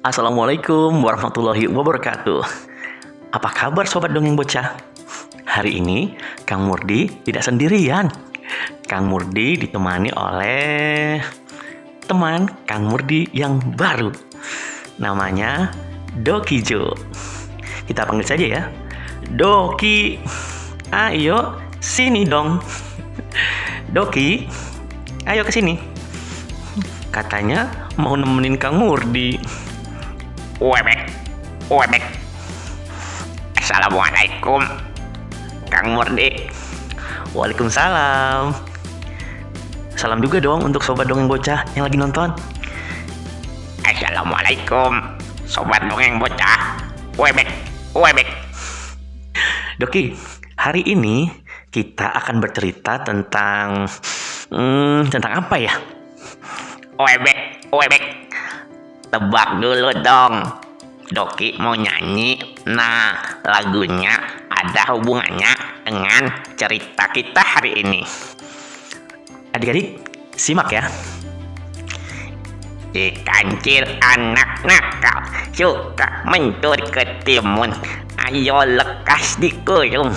Assalamualaikum warahmatullahi wabarakatuh. Apa kabar sobat dongeng bocah? Hari ini Kang Murdi tidak sendirian. Kang Murdi ditemani oleh teman Kang Murdi yang baru. Namanya Dokijo. Kita panggil saja ya. Doki, ayo sini dong. Doki, ayo ke sini. Katanya mau nemenin Kang Murdi. Webek. Assalamualaikum, Kang Murdi. Waalaikumsalam. Salam juga dong untuk sobat dongeng bocah yang lagi nonton. Assalamualaikum, sobat dongeng bocah. Webek. Doki, hari ini kita akan bercerita tentang apa ya? Webek. Tebak dulu dong. Doki mau nyanyi. Nah, lagunya ada hubungannya dengan cerita kita hari ini. Adik-adik, simak ya. Si kancil anak nakal suka mencuri ketimun. Ayo lekas dikurung,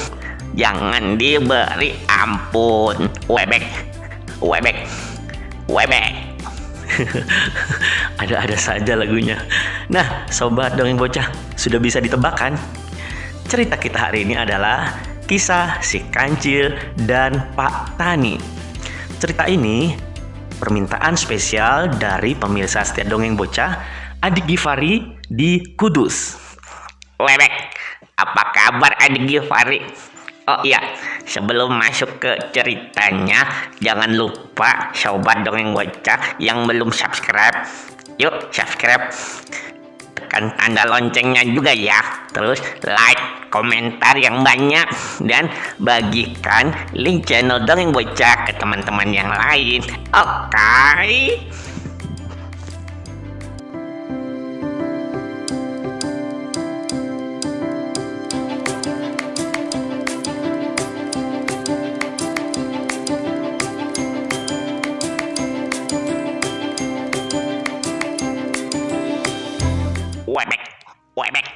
jangan diberi ampun. Webek. Ada-ada saja lagunya. Nah, sobat dongeng bocah, sudah bisa ditebak kan? Cerita kita hari ini adalah kisah si Kancil dan Pak Tani. Cerita ini permintaan spesial dari pemirsa setia dongeng bocah Adik Gifari di Kudus. Webek, apa kabar adik Givari? Oh iya, sebelum masuk ke ceritanya, jangan lupa sobat dongeng bocah yang belum subscribe, yuk subscribe, tekan tanda loncengnya juga ya. Terus like, komentar yang banyak, dan bagikan link channel dongeng bocah ke teman-teman yang lain. Oke. Webek.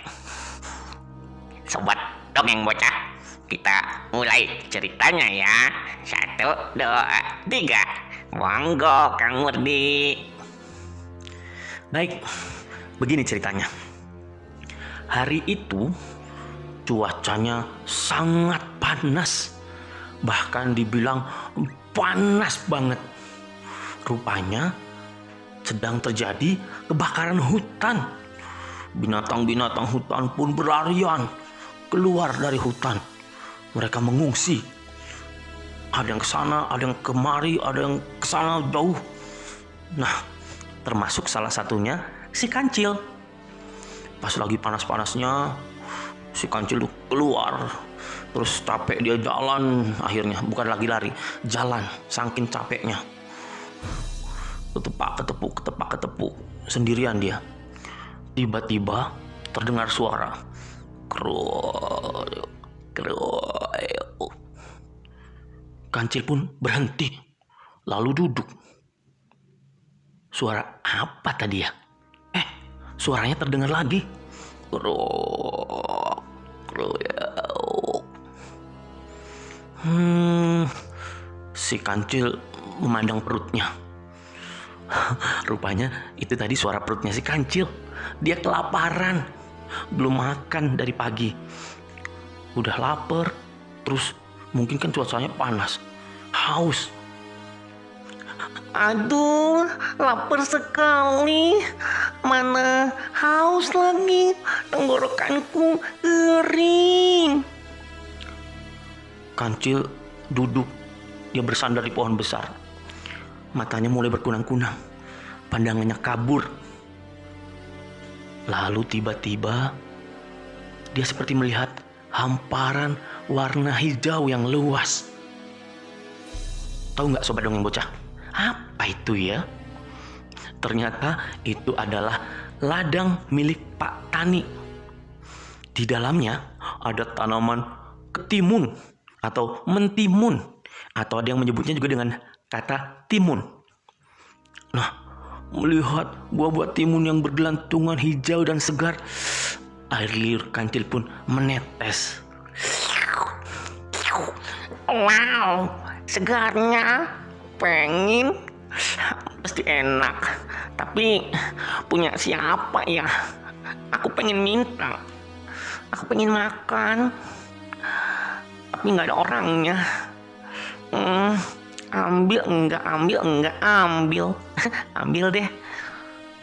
Sobat dongeng bocah, kita mulai ceritanya ya. 1, 2, 3. Monggo Kang Murdi. Baik, begini ceritanya. Hari itu cuacanya sangat panas. Bahkan dibilang panas banget. Rupanya sedang terjadi kebakaran hutan. Binatang-binatang hutan pun berlarian keluar dari hutan. Mereka mengungsi. Ada yang ke sana, ada yang kemari, ada yang ke sana jauh. Nah, termasuk salah satunya si Kancil. Pas lagi panas-panasnya, si Kancil keluar. Terus capek dia jalan, akhirnya bukan lagi lari, jalan saking capeknya. Ketepak-ketepuk sendirian dia. Tiba-tiba terdengar suara kroyok. Kancil pun berhenti, lalu duduk. Suara apa tadi ya? Suaranya terdengar lagi. Kroyok. Si Kancil memandang perutnya. Rupanya itu tadi suara perutnya si Kancil. Dia kelaparan, belum makan dari pagi. Udah lapar, terus mungkin kan cuacanya panas, haus. Aduh, lapar sekali. Mana haus lagi, tenggorokanku kering. Kancil duduk, dia bersandar di pohon besar. Matanya mulai berkunang-kunang, pandangannya kabur. Lalu tiba-tiba dia seperti melihat hamparan warna hijau yang luas. Tahu nggak sobat dongeng bocah? Apa itu ya? Ternyata itu adalah ladang milik Pak Tani. Di dalamnya ada tanaman ketimun atau mentimun, atau ada yang menyebutnya juga dengan kata timun. Nah, Melihat buah-buah timun yang bergelantungan hijau dan segar, air liur Kancil pun menetes. Wow, segarnya. Pengen. Pasti enak. Tapi punya siapa ya? Aku pengen minta. Aku pengen makan. Tapi nggak ada orangnya. Ambil enggak, ambil. Ambil deh.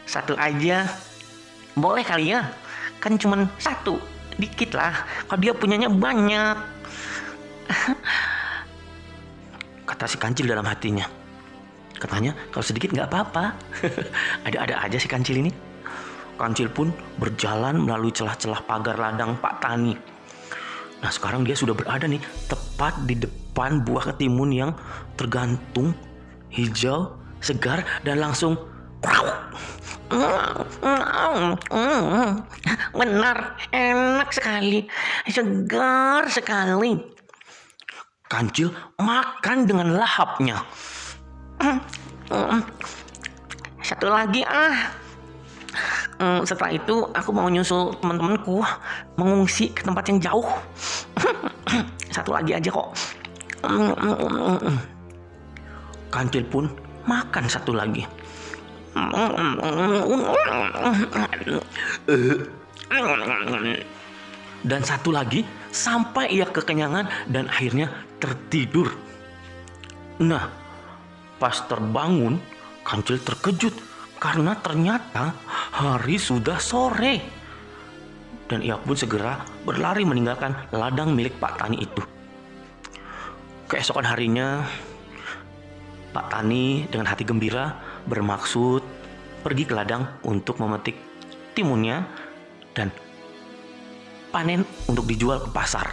Satu aja. Boleh kali ya? Kan cuman satu. Dikit lah. Kalau dia punyanya banyak. Kata si Kancil dalam hatinya. Katanya kalau sedikit nggak apa-apa. Ada-ada aja si Kancil ini. Kancil pun berjalan melalui celah-celah pagar ladang Pak Tani. Nah sekarang dia sudah berada nih tepat di depan buah ketimun yang tergantung, hijau, segar, dan langsung Benar, enak sekali. Segar sekali. Kancil makan dengan lahapnya. Satu lagi setelah itu aku mau nyusul teman-temanku mengungsi ke tempat yang jauh. Satu lagi aja kok. Kancil pun makan satu lagi. Dan satu lagi sampai ia kekenyangan dan akhirnya tertidur. Nah, pas terbangun, Kancil terkejut karena ternyata hari sudah sore. Dan ia pun segera berlari meninggalkan ladang milik Pak Tani itu. Keesokan harinya, Pak Tani dengan hati gembira bermaksud pergi ke ladang untuk memetik timunnya dan panen untuk dijual ke pasar.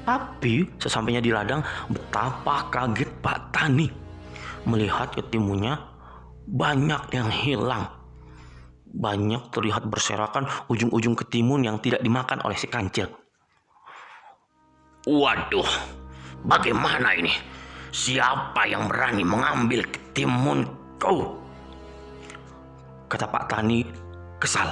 Tapi sesampainya di ladang, betapa kaget Pak Tani melihat ketimunnya banyak yang hilang. Banyak terlihat berserakan ujung-ujung ketimun yang tidak dimakan oleh si Kancil. Waduh, bagaimana ini? Siapa yang berani mengambil ketimunku? Kata Pak Tani kesal.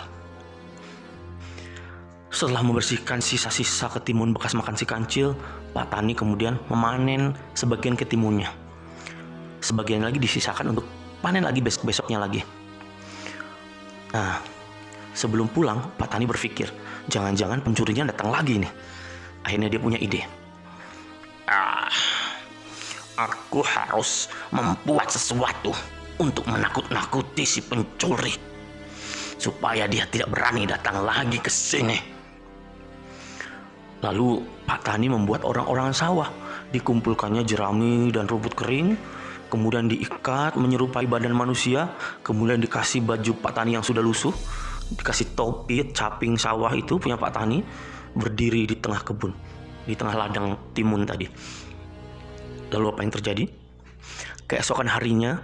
Setelah membersihkan sisa-sisa ketimun bekas makan si Kancil, Pak Tani kemudian memanen sebagian ketimunnya. Sebagian lagi disisakan untuk panen lagi besok-besoknya lagi. Nah, sebelum pulang, Pak Tani berpikir, jangan-jangan pencurinya datang lagi nih. Akhirnya dia punya ide. Aku harus membuat sesuatu untuk menakut-nakuti si pencuri, supaya dia tidak berani datang lagi ke sini. Lalu Pak Tani membuat orang-orang sawah. Dikumpulkannya jerami dan rumput kering, kemudian diikat menyerupai badan manusia, kemudian dikasih baju Pak Tani yang sudah lusuh, dikasih topi caping sawah itu punya Pak Tani, berdiri di tengah kebun, di tengah ladang timun tadi. Lalu apa yang terjadi? Keesokan harinya,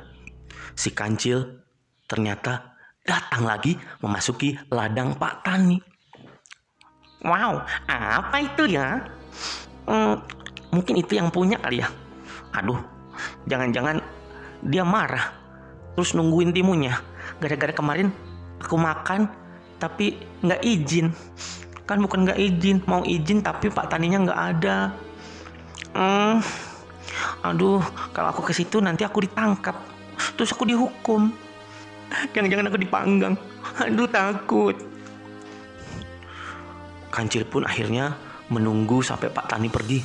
si Kancil ternyata datang lagi memasuki ladang Pak Tani. Wow, apa itu ya? Mungkin itu yang punya kali ya. Aduh, jangan-jangan dia marah terus nungguin timunnya. Gara-gara kemarin aku makan tapi nggak izin. Kan bukan nggak izin, mau izin tapi Pak Taninya nggak ada. Aduh, kalau aku ke situ nanti aku ditangkap, terus aku dihukum. Jangan-jangan aku dipanggang. Aduh, takut. Kancil pun akhirnya menunggu sampai Pak Tani pergi.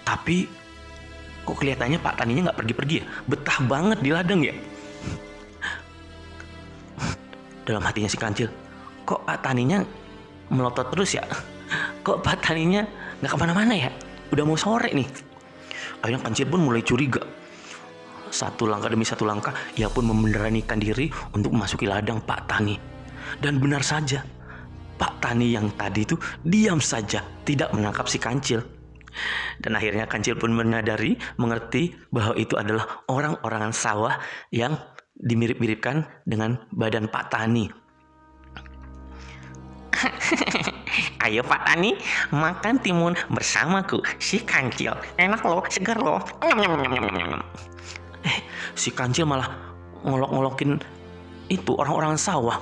Tapi kok kelihatannya Pak Taninya nggak pergi-pergi ya? Betah banget di ladang ya. Dalam hatinya si Kancil, kok Pak Taninya melotot terus ya? Kok Pak Taninya nggak kemana-mana ya? Udah mau sore nih. Akhirnya Kancil pun mulai curiga. Satu langkah demi satu langkah, ia pun memberanikan diri untuk memasuki ladang Pak Tani. Dan benar saja, Pak Tani yang tadi itu diam saja, tidak menangkap si Kancil. Dan akhirnya Kancil pun menyadari, mengerti bahwa itu adalah orang-orang sawah yang dimirip-miripkan dengan badan Pak Tani. Ayo Pak Tani, makan timun bersamaku, si Kancil. Enak loh, segar loh. Si Kancil malah ngolok-ngolokin itu orang-orang sawah,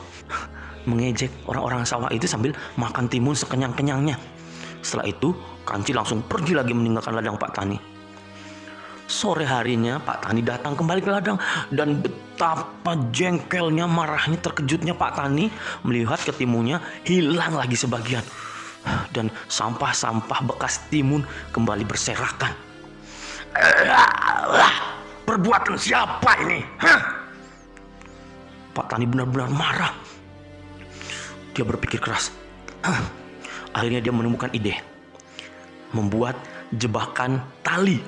mengejek orang-orang sawah itu sambil makan timun sekenyang-kenyangnya. Setelah itu Kancil langsung pergi lagi meninggalkan ladang Pak Tani. Sore harinya Pak Tani datang kembali ke ladang, dan betapa jengkelnya, marahnya, terkejutnya Pak Tani melihat ketimunnya hilang lagi sebagian, dan sampah-sampah bekas timun kembali berserakan. Perbuatan siapa ini? Pak Tani benar-benar marah. Dia berpikir keras. Akhirnya dia menemukan ide, membuat jebakan tali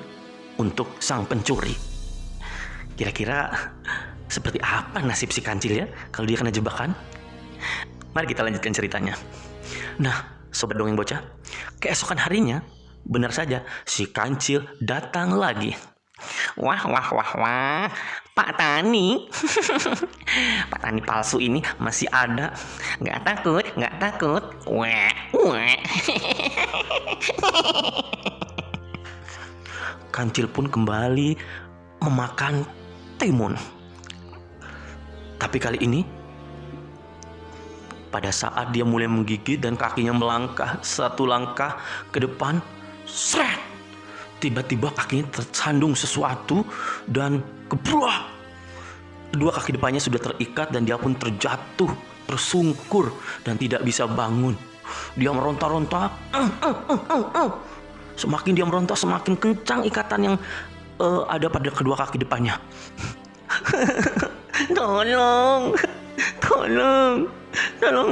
untuk sang pencuri. Kira-kira seperti apa nasib si Kancil ya kalau dia kena jebakan? Mari kita lanjutkan ceritanya. Nah, sobat dongeng bocah, keesokan harinya benar saja si Kancil datang lagi. Wah, Pak Tani. Pak Tani palsu ini masih ada. Nggak takut. Wah. Kancil pun kembali memakan timun. Tapi kali ini, pada saat dia mulai menggigit dan kakinya melangkah satu langkah ke depan, seret! Tiba-tiba kakinya tersandung sesuatu dan kebrah! Kedua kaki depannya sudah terikat dan dia pun terjatuh, tersungkur dan tidak bisa bangun. Dia meronta-ronta. Semakin dia meronta, semakin kencang ikatan yang ada pada kedua kaki depannya. Tolong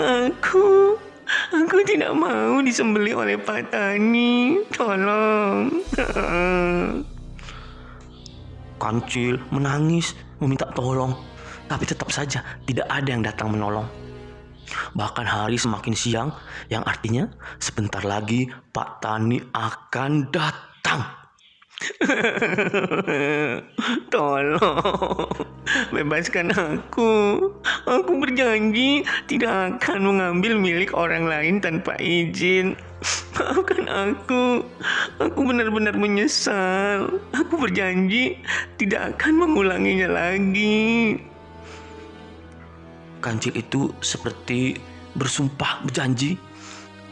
aku. Aku tidak mau disembelih oleh Pak Tani. Tolong. Kancil menangis meminta tolong, tapi tetap saja tidak ada yang datang menolong. Bahkan hari semakin siang, yang artinya sebentar lagi Pak Tani akan datang. Tolong, bebaskan aku. Aku berjanji tidak akan mengambil milik orang lain tanpa izin. Maafkan aku. Aku benar-benar menyesal. Aku berjanji tidak akan mengulanginya lagi. Kancil itu seperti bersumpah, berjanji.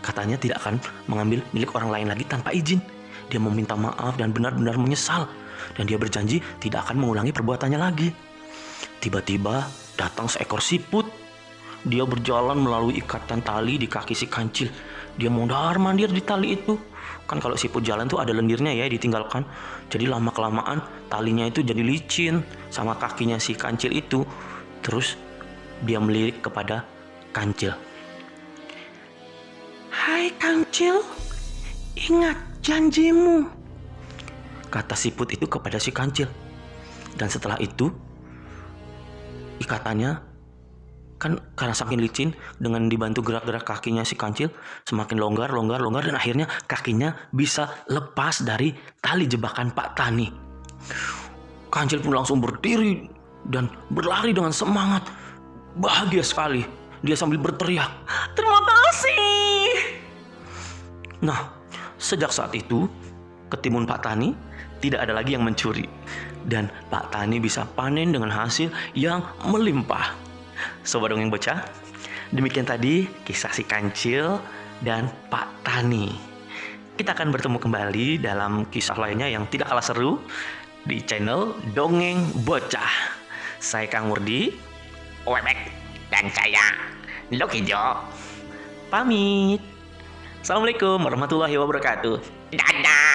Katanya tidak akan mengambil milik orang lain lagi tanpa izin. Dia meminta maaf dan benar-benar menyesal. Dan dia berjanji tidak akan mengulangi perbuatannya lagi. Tiba-tiba datang seekor siput. Dia berjalan melalui ikatan tali di kaki si Kancil. Dia mondar-mandir di tali itu. Kan kalau siput jalan tuh ada lendirnya ya, ditinggalkan. Jadi lama-kelamaan talinya itu jadi licin sama kakinya si Kancil itu. Terus dia melirik kepada Kancil. Hai Kancil, ingat janjimu, kata siput itu kepada si Kancil. Dan setelah itu ikatannya kan karena saking licin, dengan dibantu gerak-gerak kakinya si Kancil semakin longgar dan akhirnya kakinya bisa lepas dari tali jebakan Pak Tani. Kancil pun langsung berdiri dan berlari dengan semangat. Bahagia sekali dia sambil berteriak, "Terima kasih!" Nah, sejak saat itu ketimun Pak Tani tidak ada lagi yang mencuri, dan Pak Tani bisa panen dengan hasil yang melimpah. Sobat dongeng bocah, demikian tadi kisah si Kancil dan Pak Tani. Kita akan bertemu kembali dalam kisah lainnya yang tidak kalah seru di channel Dongeng Bocah. Saya Kang Murdi Webek. Dan saya Lokijo. pamit. Assalamualaikum warahmatullahi wabarakatuh. Dadah.